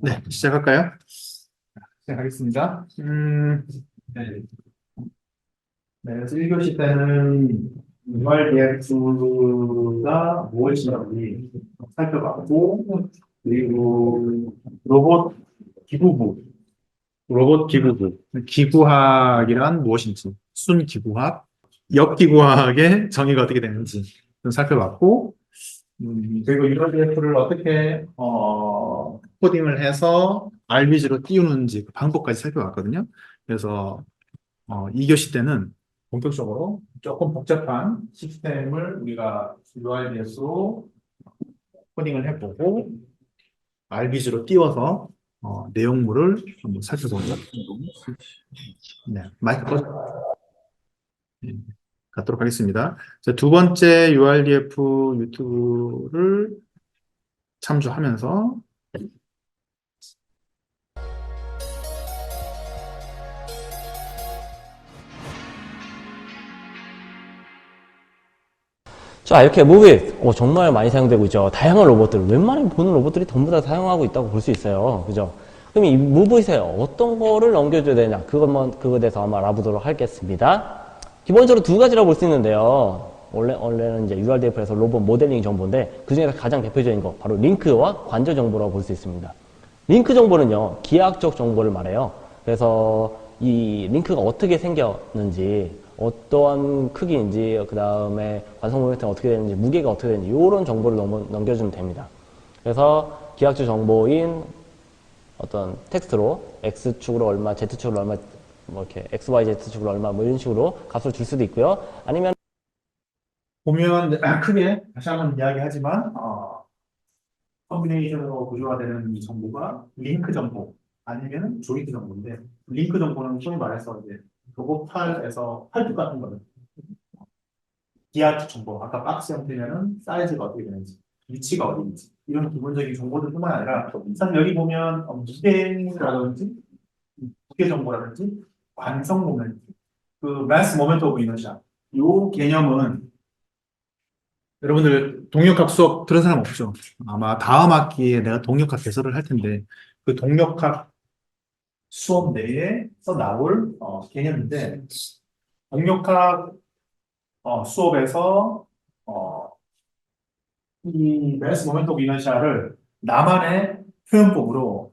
네, 시작할까요? 시작하겠습니다. 네. 네, 그래서 1교시 때는 URDF가 무엇인지 살펴봤고, 그리고 로봇 기구부, 기구학이란 무엇인지, 순기구학, 역기구학의 정의가 어떻게 되는지 좀 살펴봤고, 그리고 URDF를 어떻게 코딩을 해서 RBG로 띄우는지 그 방법까지 살펴봤거든요. 그래서 2교시 때는 본격적으로 조금 복잡한 시스템을 우리가 URDS로 코딩을 해보고 RBG로 띄워서 내용물을 한번 살펴보죠. 네, 마이크 꺼 갖도록 하겠습니다. 자, 두 번째 URDF 유튜브를 참조하면서 자, 이렇게 무비, 정말 많이 사용되고 있죠. 다양한 로봇들, 웬만하면 보는 로봇들이 전부 다 사용하고 있다고 볼 수 있어요. 그죠? 그럼 이 무브잇에 어떤 거를 넘겨줘야 되냐? 그거에 대해서 아마 알아보도록 하겠습니다. 기본적으로 두 가지라고 볼 수 있는데요. 원래는 이제 URDF에서 로봇 모델링 정보인데, 그 중에서 가장 대표적인 거, 바로 링크와 관절 정보라고 볼 수 있습니다. 링크 정보는요, 기하학적 정보를 말해요. 그래서 이 링크가 어떻게 생겼는지, 어떠한 크기인지, 그 다음에 완성 모멘트가 어떻게 되는지, 무게가 어떻게 되는지, 이런 정보를 넘겨주면 됩니다. 그래서 기하학적 정보인 어떤 텍스트로 X축으로 얼마, Z축으로 얼마, 뭐 이렇게 XYZ축으로 얼마, 뭐 이런 식으로 값을 줄 수도 있고요. 아니면 보면 크게 다시 한번 이야기하지만 컨비네이션으로 구조화되는 이 정보가 링크 정보 아니면 조인트 정보인데 링크 정보는 소위 말해서 이제 로봇 팔에서 팔뚝 같은 거는 기하학 정보 아까 박스 형태면은 사이즈가 어떻게 되는지 위치가 어디인지 이런 기본적인 정보들뿐만 아니라 사실 여기 보면 무게라든지 무게 정보라든지 관성 모멘트 그 마스 모멘트 오브 이너시아 이 개념은 여러분들 동력학 수업 들은 사람 없죠? 아마 다음 학기에 내가 동력학 개설을 할 텐데 그 동력학 수업 내에서 나올 개념인데 동력학 수업에서 어, 이 메스 모멘트 오브 이너시아를 나만의 표현법으로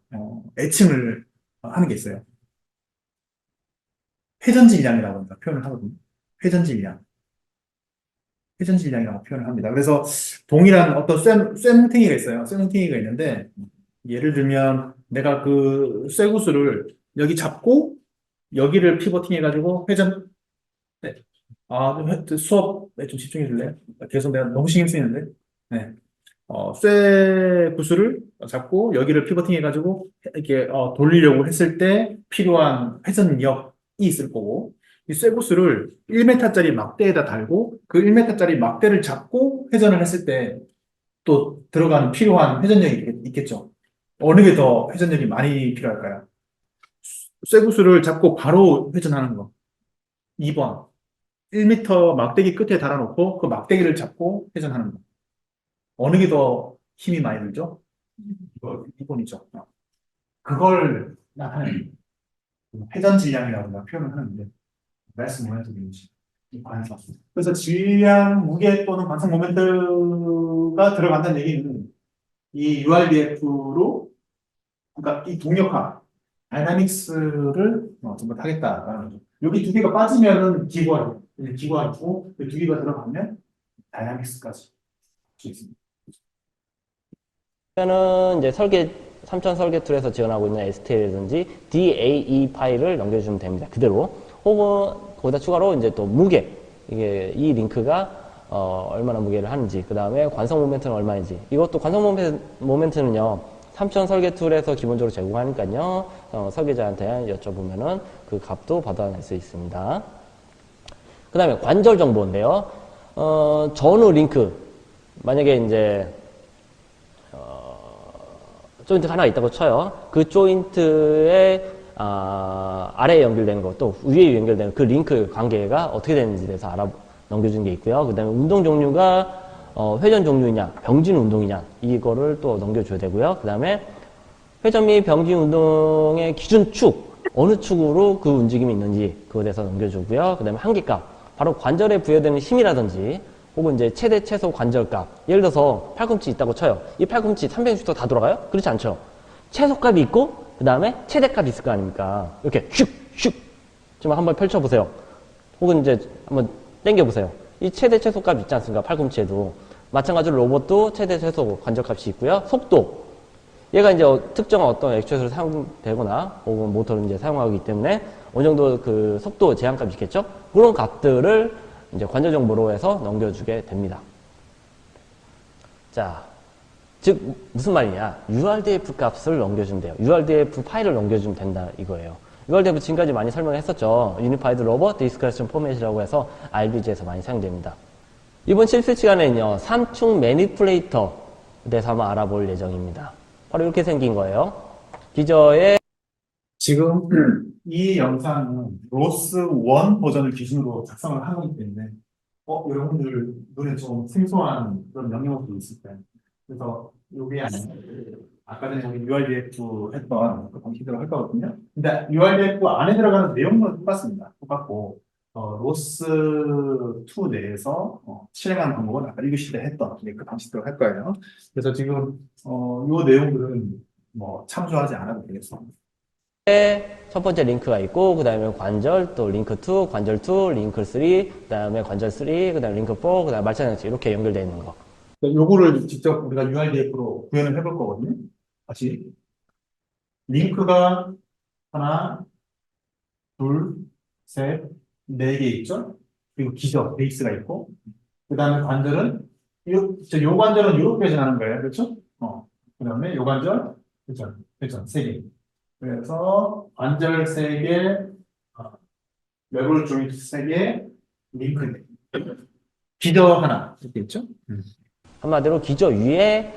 애칭을 하는 게 있어요. 회전질량이라고 합니다. 표현을 하거든요. 회전질량. 회전질량이라고 표현을 합니다. 그래서 동일한 어떤 쇠뭉탱이가 있어요. 쇠뭉탱이가 있는데 예를 들면 내가 그 쇠구슬을 여기 잡고 여기를 피vo팅 해가지고 회전 네. 수업에 좀 집중해 줄래요? 계속 내가 너무 신경 쓰이는데 네. 쇠구슬을 잡고 여기를 피vo팅 해가지고 이렇게 돌리려고 했을 때 필요한 회전력이 있을 거고 이 쇠구슬을 1m짜리 막대에다 달고 그 1m짜리 막대를 잡고 회전을 했을 때 또 들어가는 필요한 회전력이 있겠죠. 어느 게 더 회전력이 많이 필요할까요? 쇠구슬을 잡고 바로 회전하는 거. 2번. 1m 막대기 끝에 달아놓고 그 막대기를 잡고 회전하는 거. 어느 게 더 힘이 많이 들죠? 이거 2번이죠. 그걸 나타내는 회전 질량이라고 표현을 하는데 말씀 모멘트 이미지 이 관성. 그래서 질량, 무게 또는 관성 모멘트가 들어간다는 얘기는 이 URDF로 그러니까 이 동력학 다이나믹스를 전부 다 하겠다라는 거죠. 여기 두 개가 빠지면은 기구학이고 두 개가 들어가면 다이나믹스까지 할 수 있습니다. 는 이제 삼천 설계 툴에서 지원하고 있는 STL이라든지 DAE 파일을 넘겨주면 됩니다. 그대로. 혹은 거기다 추가로 이제 또 무게. 이 링크가 얼마나 무게를 하는지, 그 다음에 관성 모멘트는 얼마인지. 이것도 관성 모멘트는요, 삼천 설계 툴에서 기본적으로 제공하니까요, 설계자한테 여쭤보면은 그 값도 받아낼 수 있습니다. 그 다음에 관절 정보인데요, 전후 링크. 만약에 이제, 조인트가 하나 있다고 쳐요. 그 조인트에 아래에 연결되는 것, 또 위에 연결되는 그 링크 관계가 어떻게 되는지에 대해서 넘겨주는 게 있고요. 그 다음에 운동 종류가 회전 종류이냐, 병진 운동이냐, 이거를 또 넘겨줘야 되고요. 그 다음에 회전 및 병진 운동의 기준 축, 어느 축으로 그 움직임이 있는지 그거에 대해서 넘겨주고요. 그 다음에 한계값, 바로 관절에 부여되는 힘이라든지 혹은 이제 최대 최소 관절값. 예를 들어서 팔꿈치 있다고 쳐요. 이 팔꿈치 360도 다 돌아가요? 그렇지 않죠. 최소값이 있고 그 다음에 최대값이 있을 거 아닙니까? 이렇게 슉슉 지금 한번 펼쳐보세요. 혹은 이제 한번 당겨보세요. 이 최대 최소값 있지 않습니까? 팔꿈치에도. 마찬가지로 로봇도 최대 최소 관절값이 있고요. 속도. 얘가 이제 특정한 어떤 액추에이터를 사용되거나 혹은 모터를 이제 사용하기 때문에 어느 정도 그 속도 제한값이 있겠죠? 그런 값들을 이제 관절 정보로 해서 넘겨주게 됩니다. 자, 즉 무슨 말이냐? URDF 값을 넘겨주면 돼요. URDF 파일을 넘겨주면 된다 이거예요. URDF 지금까지 많이 설명했었죠. Unified Robot Description Format이라고 해서 RBG에서 많이 사용됩니다. 이번 실습 시간에는요, 3축 매니플레이터에 대해서 한번 알아볼 예정입니다. 바로 이렇게 생긴 거예요. 기저의 지금 이 영상은 로스 1 버전을 기준으로 작성을 한 거기 때문에 여러분들 눈에 좀 생소한 그런 영역도 있을 거예요. 그래서 요게 아까 전에 우리 URDF 했던 그 방식대로 할 거거든요. 근데 URDF 안에 들어가는 내용은 똑같습니다. 똑같고 로스 2 내에서 실행하는 방법은 아까 1교시 때 했던 그 방식대로 할 거예요. 그래서 지금 요 내용들은 뭐 참조하지 않아도 되겠습니다. 첫 번째 링크가 있고, 그 다음에 관절, 또 링크 2, 관절 2, 링크 3, 그 다음에 관절 3, 그 다음에 링크 4, 그 다음에 말차장치 이렇게 연결되어 있는 거. 요거를 직접 우리가 URDF로 구현을 해볼 거거든요. 다시. 링크가 하나, 둘, 셋, 네 개 있죠? 그리고 기저, 베이스가 있고, 그 다음에 관절은, 요 관절은 이렇게 변하는 거예요. 그렇죠? 그 다음에 요 관절, 그렇죠? 세 개. 그래서 관절 세 개, 레버럴 조인트 세 개, 링크, 기저 하나. 이렇게 있죠? 한마디로 기저 위에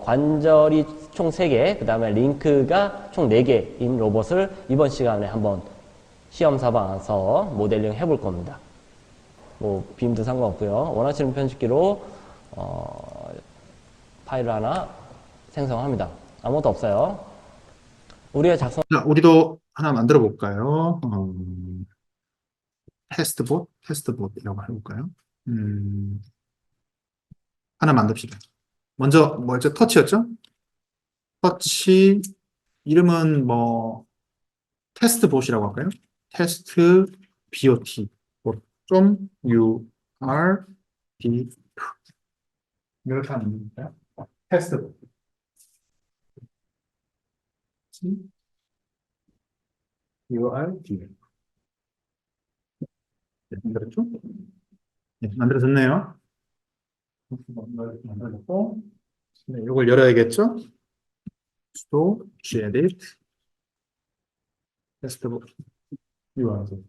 관절이 총 3개, 그 다음에 링크가 총 4개인 로봇을 이번 시간에 한번 시험 삼아서 모델링 해볼 겁니다. 뭐 빔도 상관없고요. 원하시는 편집기로 파일을 하나 생성합니다. 아무것도 없어요. 우리가 작성 자, 우리도 하나 만들어 볼까요? 테스트봇이라고 해볼까요? 하나 만듭시다. 먼저, 뭐였죠? 터치였죠? 터치, 이름은 뭐, 테스트봇이라고 할까요? 테스트, BOT, 좀, URD, 이렇게 하면 됩니다. 테스트봇. URD. 네, 만들었죠? 네, 만들어졌네요. 만들었고, 네, 이걸 열어야겠죠? 수도, gedit, 테스트봇, URD.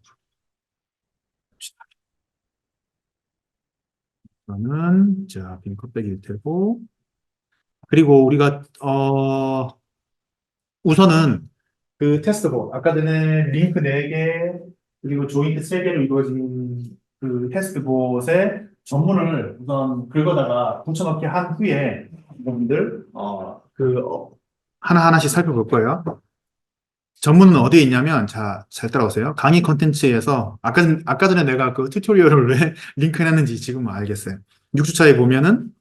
그러면, 자, 빈 컷백일 테고, 그리고 우리가, 우선은 그 테스트봇, 아까 전에 링크 4개, 그리고 조인트 3개로 이루어진 그 테스트봇의 전문을 우선 긁어다가 붙여넣기 한 후에 여러분들, 하나하나씩 살펴볼 거예요. 전문은 어디에 있냐면, 자, 잘 따라오세요. 강의 컨텐츠에서, 아까 전에 내가 그 튜토리얼을 왜 링크해놨는지 지금 알겠어요. 6주차에 보면은,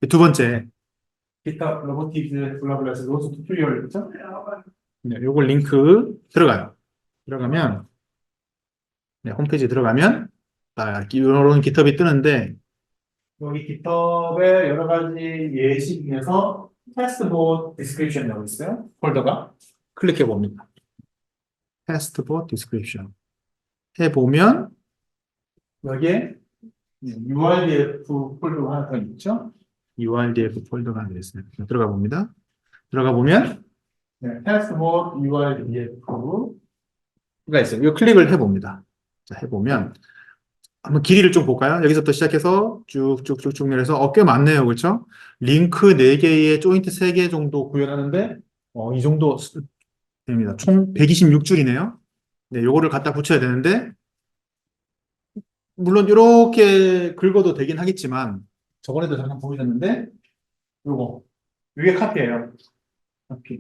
두 번째, 기타 로보틱스 블라블라에서 로스 튜토리얼 있죠? 네, 요거 링크 들어가요. 들어가면, 네, 홈페이지 들어가면, 이런 깃허브이 뜨는데, 여기 깃허브에 여러 가지 예시 중에서 테스트봇 디스크립션이라고 있어요. 폴더가. 클릭해 봅니다. 테스트봇 디스크립션. 해보면, 여기에 URDF 폴더가 하나 더 있죠? URDF 폴더가 하나 있어요. 들어가 봅니다. 들어가 보면, 네, 테스트봇 URDF가 있어요. 이거 클릭을 해봅니다. 자, 해보면, 한번 길이를 좀 볼까요? 여기서부터 시작해서 쭉쭉쭉쭉 내려서 꽤 많네요. 그렇죠? 링크 4개에 조인트 3개 정도 구현하는데 이 정도 됩니다. 총 126줄이네요. 네, 요거를 갖다 붙여야 되는데 물론 이렇게 긁어도 되긴 하겠지만 저번에도 잠깐 보여줬는데 요거 이게 카피예요. 카피.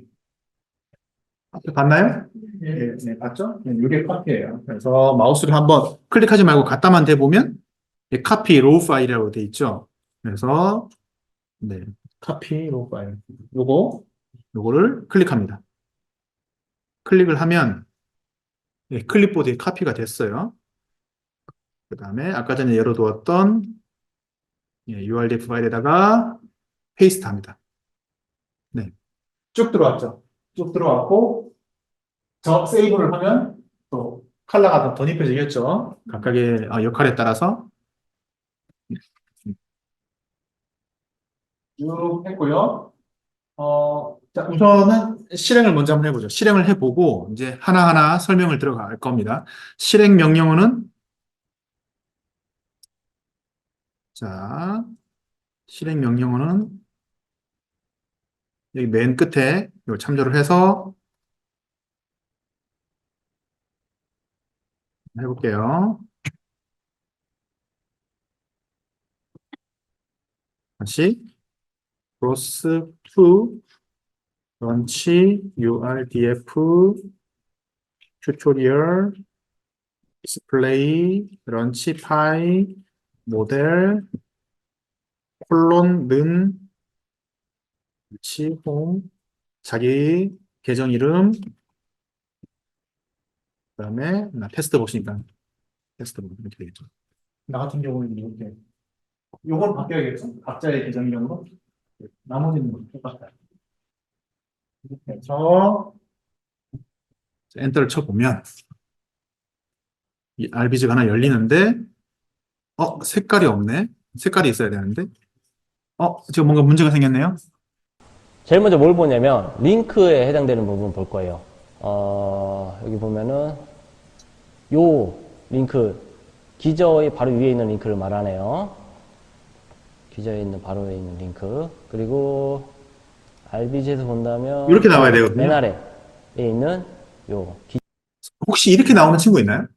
앞에 봤나요? 네, 네, 봤죠? 네, 이게 카피예요. 그래서 마우스를 한번 클릭하지 말고 갖다만 대보면 카피 로우 파일이라고 돼 있죠. 그래서 네, 카피 로우 파일. 요거를 클릭합니다. 클릭을 하면 네, 클립보드에 카피가 됐어요. 그 다음에 아까 전에 열어두었던 URDF 파일에다가 페이스트 합니다. 네, 쭉 들어왔죠. 쭉 들어왔고 저 세이브를 하면 또 컬러가 더 입혀지겠죠. 각각의 역할에 따라서 쭉 했고요. 자, 우선은 실행을 먼저 한번 해보죠. 실행을 해보고 이제 하나하나 설명을 들어갈 겁니다. 실행 명령어는 자, 실행 명령어는 여기 맨 끝에 이걸 참조를 해서 해볼게요. 다시 cross to launch URDF tutorial display launch py 모델 콜론 는 위치 홈 자기 계정 이름 그다음에 테스트 보시니까 테스트 보면 이렇게 되겠죠. 나 같은 경우는 이렇게 요건 바뀌어야겠죠. 각자의 계정 이름으로 나머지는 똑같아요. 이렇게 해서 엔터를 쳐보면 이 RBG가 하나 열리는데 색깔이 없네. 색깔이 있어야 되는데 지금 뭔가 문제가 생겼네요. 제일 먼저 뭘 보냐면 링크에 해당되는 부분 볼 거예요. 여기 보면은 요 링크 기저의 바로 위에 있는 링크를 말하네요. 기저에 있는 바로 위에 있는 링크. 그리고 RBG에서 본다면 이렇게 나와야 되거든요. 맨 아래에 있는 요 혹시 이렇게 나오는 친구 있나요?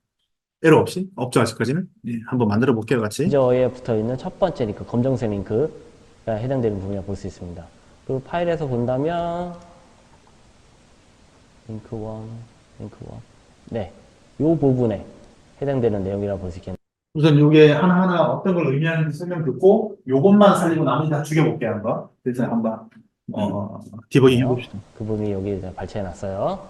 에러 없이? 없죠, 아직까지는? 네, 한번 만들어 볼게요, 같이. 기저에 붙어 있는 첫 번째 링크, 검정색 링크가 해당되는 부분이라고 볼 수 있습니다. 그리고 파일에서 본다면 링크 1. 네, 요 부분에 해당되는 내용이라고 볼 수 있겠네요. 우선 이게 하나하나 어떤 걸 의미하는지 설명 듣고 요것만 살리고 나머지 다 죽여볼게요, 한번. 그래서 한번 디버깅 해봅시다. 그 부분이 여기 발췌해 놨어요.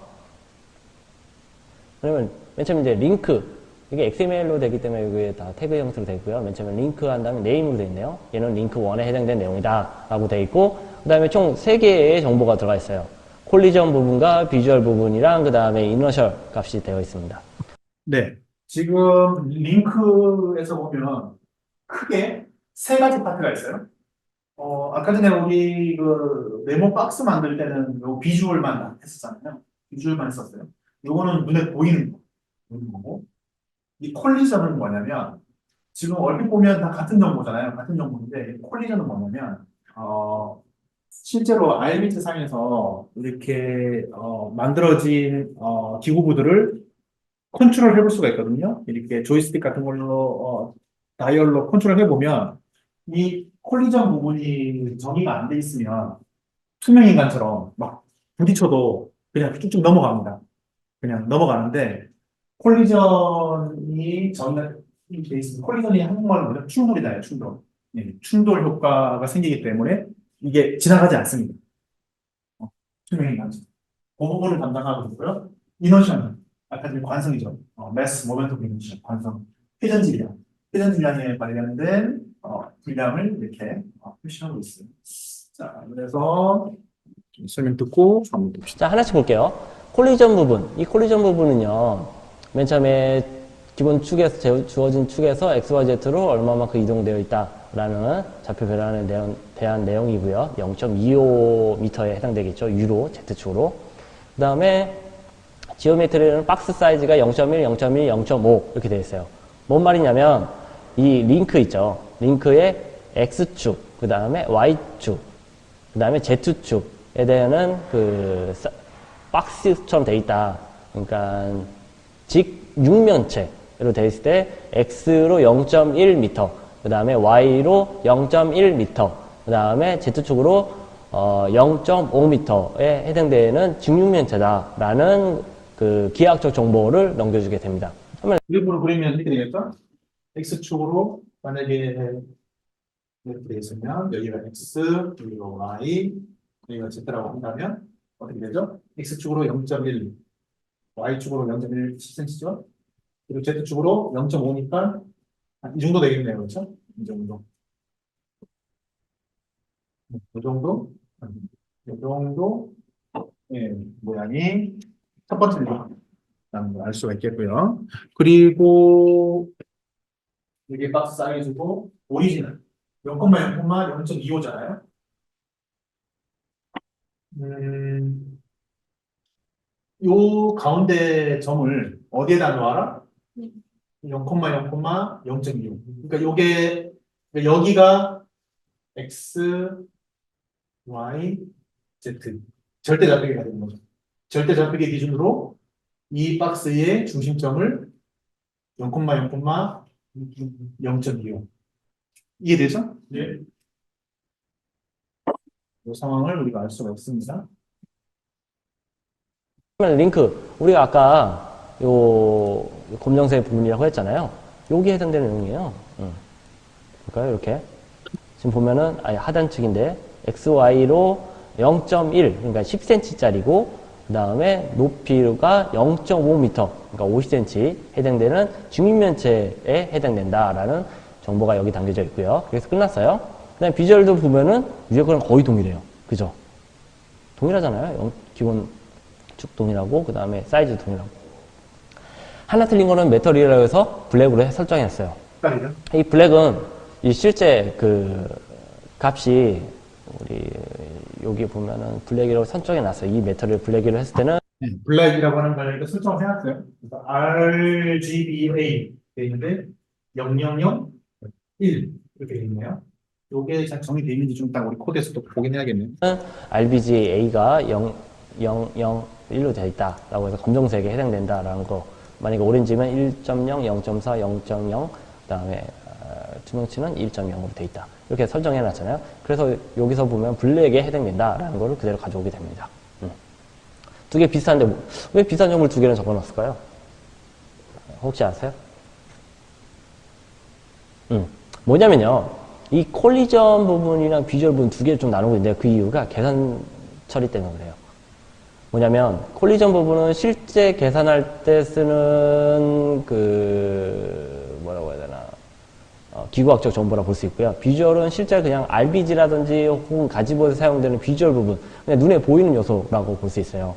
그러면 맨 처음 이제 링크, 이게 XML로 되기 때문에 이게 다 태그 형태로 되어 있고요. 맨 처음에 링크 한 다음에 네임으로 되어 있네요. 얘는 링크 1에 해당되는 내용이다 라고 되어 있고, 그 다음에 총 3개의 정보가 들어가 있어요. 콜리전 부분과 비주얼 부분이랑 그 다음에 이너셜 값이 되어 있습니다. 네. 지금 링크에서 보면 크게 3가지 파트가 있어요. 아까 전에 우리 그 메모 박스 만들 때는 요 비주얼만 했었잖아요. 비주얼만 했었어요. 요거는 눈에 보이는 거고. 이 콜리전은 뭐냐면, 지금 얼핏 보면 다 같은 정보잖아요. 같은 정보인데, 이 콜리전은 뭐냐면, 실제로 RBT 상에서 이렇게, 만들어진, 기구부들을 컨트롤 해볼 수가 있거든요. 이렇게 조이스틱 같은 걸로, 다이얼로 컨트롤 해보면, 이 콜리전 부분이 정의가 안 돼 있으면, 투명인간처럼 막 부딪혀도 그냥 쭉쭉 넘어갑니다. 그냥 넘어가는데, 콜리전이 정의가 돼 있으면, 콜리전이 한국말로 뭐냐? 충돌이다, 충돌. 예, 충돌 효과가 생기기 때문에 이게 지나가지 않습니다. 투명인간처럼. 그 부분을 담당하고 있고요. 이노션, 아까 전 관성이죠. 매스 모멘텀 이노션, 관성. 회전질량. 회전질량에 관련된 분량을 이렇게 표시하고 있어요. 자, 그래서 설명 듣고 한번 봅시다. 자, 하나씩 볼게요. 콜리전 부분. 이 콜리전 부분은요, 맨 처음에 기본 축에서, 주어진 축에서 XYZ로 얼마만큼 이동되어 있다라는 좌표 변환에 대한 내용이고요. 0.25m에 해당되겠죠. U로, Z축으로. 그 다음에 지오메트리는 박스 사이즈가 0.1, 0.1, 0.5 이렇게 되어 있어요. 뭔 말이냐면 이 링크 있죠. 링크의 X축, 그 다음에 Y축, 그 다음에 Z축에 대한 그 박스처럼 되어 있다. 그러니까 직육면체로 되어 있을 때 X로 0.1m, 그 다음에 Y로 0.1m, 그 다음에 Z축으로 0.5m에 해당되는 직육면체다라는 그 기하학적 정보를 넘겨주게 됩니다. 그림으로 그리면 이렇게 되겠죠? X축으로 만약에 이렇게 돼 있으면 여기가 X, 여기가 Y, 여기가 Z라고 한다면 어떻게 되죠? X축으로 0.1, Y축으로 0.1 10cm죠? 그리고 Z축으로 0.5니까 이 정도 되겠네요. 그렇죠? 이 정도. 이 정도? 이 정도 예, 모양이 첫 번째 라는 걸 알 수가 있겠고요. 그리고 여기 박스 사이즈고 오리지널 0,0,0.25잖아요. 요 가운데 점을 어디에다 놓아라? 0,0,0.25. 그러니까 요게 그러니까 여기가 x, y, z 절대 좌표계가 되는 거죠. 절대 좌표계 기준으로 이 박스의 중심점을 0,0,0.25 이해되죠? 네. 이 상황을 우리가 알 수가 있습니다. 그러면 링크 우리가 아까 요 검정색 부분이라고 했잖아요. 여기에 해당되는 내용이에요. 그러니까 이렇게 지금 보면은 하단 측인데 XY로 0.1 그러니까 10cm짜리고 그 다음에 높이가 0.5m 그러니까 50cm 해당되는 직육면체에 해당된다라는 정보가 여기 담겨져 있고요. 그래서 끝났어요. 그 다음에 비주얼도 보면은 위에 거랑 거의 동일해요. 그죠? 동일하잖아요. 기본 축 동일하고 그 다음에 사이즈 동일하고 하나 틀린 거는 메터리라고 해서 블랙으로 설정했어요. 헷갈리죠? 이 블랙은 이 실제 그 값이 우리 여기 보면은 블랙이라고 설정해 놨어요. 이 메터리를 블랙이라고 했을 때는 네, 블랙이라고 하는 걸 이렇게 설정을 해놨어요. 그래서 RGBA 돼 있는데 000 1 이렇게 돼 있네요. 요게 잘 정의되어 있는지 좀 딱 우리 코드에서 또 보긴 해야겠네요. RBGA가 0, 0, 0, 1로 되어 있다라고 해서 검정색에 해당된다라는 거. 만약에 오렌지면 1.0, 0.4, 0.0, 그 다음에 투명치는 1.0으로 되어 있다. 이렇게 설정해 놨잖아요. 그래서 여기서 보면 블랙에 해당된다라는 거를 그대로 가져오게 됩니다. 두 개 비슷한데 왜 비슷한 점을 두 개는 적어 놨을까요? 혹시 아세요? 뭐냐면요. 이 콜리전 부분이랑 비주얼 부분 두 개를 좀 나누고 있는데 그 이유가 계산 처리 때문에 그래요. 뭐냐면 콜리전 부분은 실제 계산할 때 쓰는 그 뭐라고 해야 되나 기구학적 정보라 볼 수 있고요. 비주얼은 실제 그냥 RBG라든지 혹은 가지보에서 사용되는 비주얼 부분 그냥 눈에 보이는 요소라고 볼 수 있어요.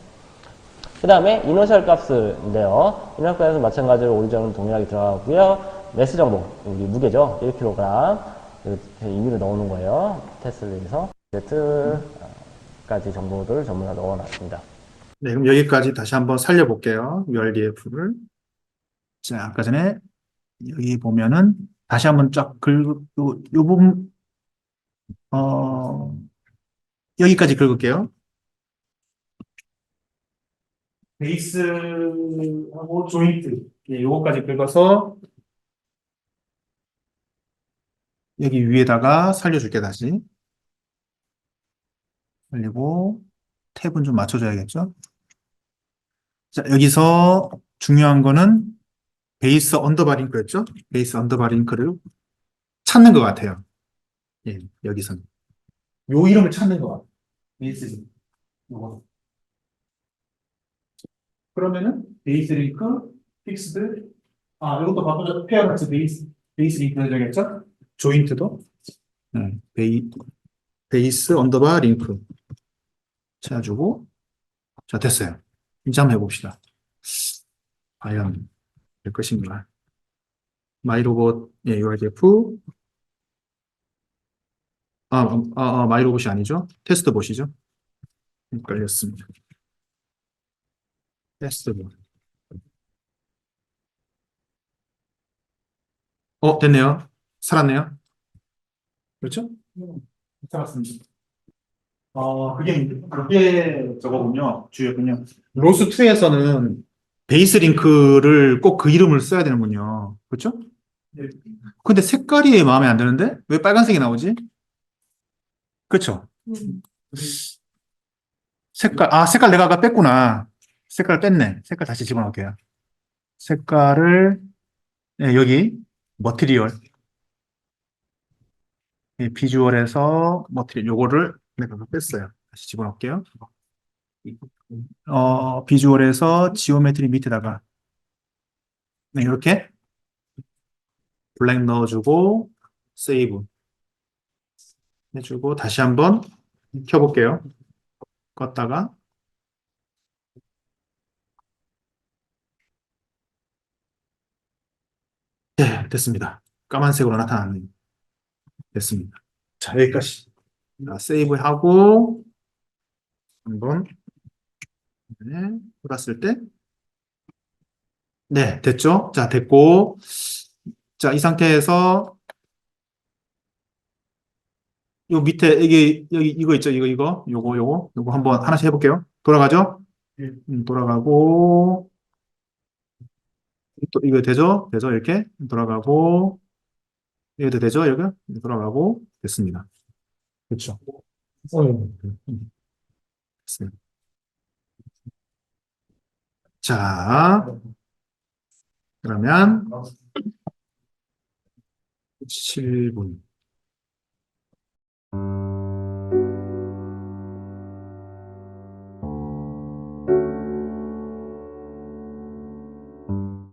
그 다음에 이너셜 값인데요. 이너셜 값은 마찬가지로 오리지널은 동일하게 들어가고요. 매스 정보, 여기 무게죠. 1kg. 임의로 넣어놓은 거예요. 테스트를 위해서. Z까지 정보들을 전부 다 넣어놨습니다. 네, 그럼 여기까지 다시 한번 살려볼게요. URDF를. 자, 아까 전에 여기 보면은 다시 한번 쫙 요 부분, 여기까지 긁을게요. 베이스하고 조인트. 예, 요거까지 긁어서 여기 위에다가 살려줄게, 다시. 살리고, 탭은 좀 맞춰줘야겠죠? 자, 여기서 중요한 거는 베이스 언더바 링크였죠? 베이스 언더바 링크를 찾는 것 같아요. 예, 여기서는. 요 이름을 찾는 것 같아요. 베이스, 요거. 그러면은, 베이스 링크, 픽스드, 이것도 바꾸자. 페어런트 베이스 링크 해줘야겠죠? 조인트도. 베이스 언더바 링크. 찾아주고, 자, 됐어요. 이제 한번 해봅시다. 과연 될 것인가. 마이로봇, 예, URDF. 마이로봇이 아니죠. 테스트 보시죠. 헷갈렸습니다. 테스트 보. 됐네요. 살았네요. 그렇죠? 살았습니다. 그게 저거군요. 주요군요. 로스2에서는 베이스 링크를 꼭 그 이름을 써야 되는군요. 그렇죠? 네. 근데 색깔이 마음에 안 드는데? 왜 빨간색이 나오지? 그렇죠? 색깔 내가 아까 뺐구나. 색깔 뺐네. 색깔 다시 집어넣을게요. 색깔을, 네, 여기, 머티리얼. 예, 비주얼에서 머티리얼, 요거를 내가 뺐어요. 다시 집어넣을게요. 비주얼에서 지오메트리 밑에다가, 네, 이렇게 블랙 넣어주고, 세이브 해주고, 다시 한번 켜볼게요. 껐다가, 네, 됐습니다. 까만색으로 나타났네요. 됐습니다. 자, 여기까지. 자, 세이브하고, 한번, 네, 돌았을 때, 네, 됐죠? 자, 됐고, 자, 이 상태에서, 요 밑에, 여기, 이거 있죠? 요거 한번 하나씩 해볼게요. 돌아가죠? 돌아가고, 또 이거 되죠? 되죠? 이렇게 돌아가고, 이것도 되죠? 여기 돌아가고, 됐습니다. 그렇죠. 됐습니다. 자, 그러면 7분.